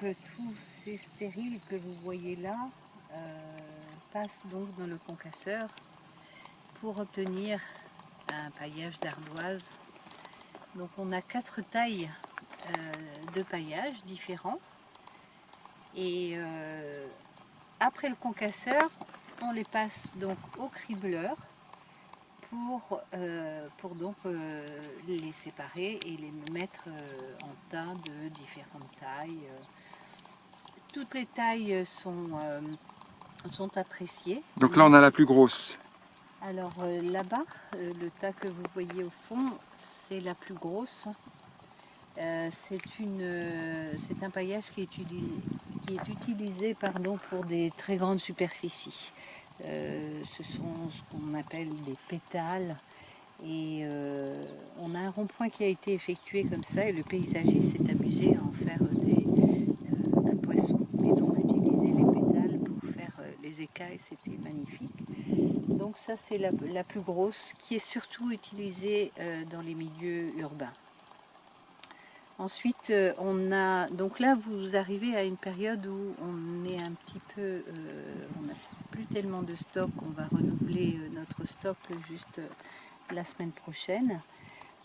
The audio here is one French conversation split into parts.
Tous ces stériles que vous voyez là passent donc dans le concasseur pour obtenir un paillage d'ardoise. Donc on a 4 tailles de paillage différents et après le concasseur on les passe donc au cribleur pour donc les séparer et les mettre en tas de différentes tailles. Toutes les tailles sont appréciées. Donc là on a la plus grosse. Alors là-bas, le tas que vous voyez au fond, c'est la plus grosse. C'est un paillage qui est utilisé pour des très grandes superficies. Ce sont ce qu'on appelle des pétales. Et on a un rond-point qui a été effectué comme ça et le paysagiste s'est amusé à en faire un poisson. Et donc utiliser les pétales pour faire les écailles, c'était magnifique. Donc ça c'est la plus grosse qui est surtout utilisée dans les milieux urbains. Ensuite donc là vous arrivez à une période où on est un petit peu, on n'a plus tellement de stock, on va renouveler notre stock juste la semaine prochaine.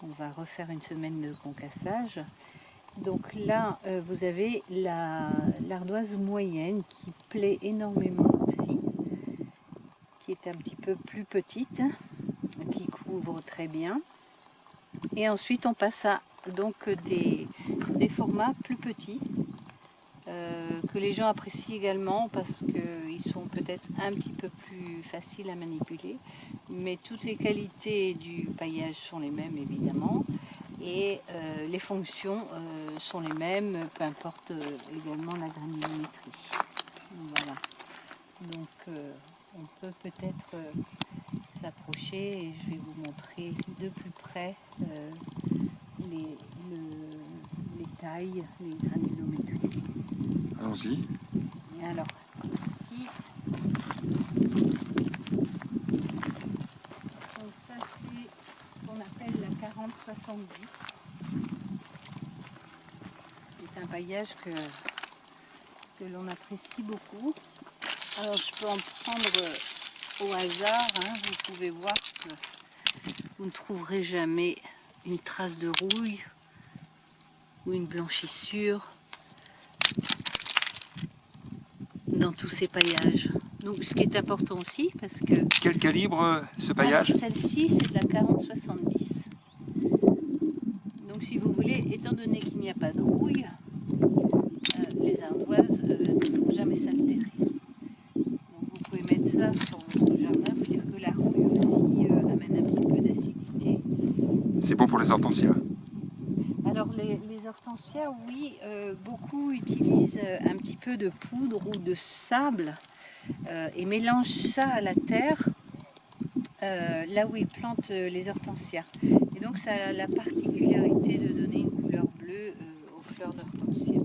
On va refaire une semaine de concassage. Donc là vous avez l'ardoise moyenne qui plaît énormément aussi, qui est un petit peu plus petite, qui couvre très bien. Et ensuite on passe à donc des formats plus petits que les gens apprécient également parce qu'ils sont peut-être un petit peu plus faciles à manipuler, mais toutes les qualités du paillage sont les mêmes évidemment et les fonctions sont les mêmes, peu importe également la granulométrie. Voilà. Donc on peut peut-être s'approcher et je vais vous montrer de plus près les tailles, les granulométries. Allons-y. Alors ici, donc ça c'est ce qu'on appelle la 40-70. C'est un paillage que l'on apprécie beaucoup. Alors je peux en prendre au hasard, hein. Vous pouvez voir que vous ne trouverez jamais une trace de rouille ou une blanchissure dans tous ces paillages. Donc ce qui est important aussi parce que... Quel calibre ce paillage? Celle-ci c'est de la 40-70. Donc si vous voulez, étant donné qu'il n'y a pas de rouille, les ardoises ne vont jamais s'altérer. Donc vous pouvez mettre ça sur votre jardin, pour dire que la rouille aussi amène un petit peu d'acidité. C'est bon pour les hortensias? Alors les hortensias, oui, beaucoup utilisent un petit peu de poudre ou de sable et mélangent ça à la terre là où ils plantent les hortensias. Et donc ça a la particularité de donner une couleur bleue aux fleurs d'hortensia.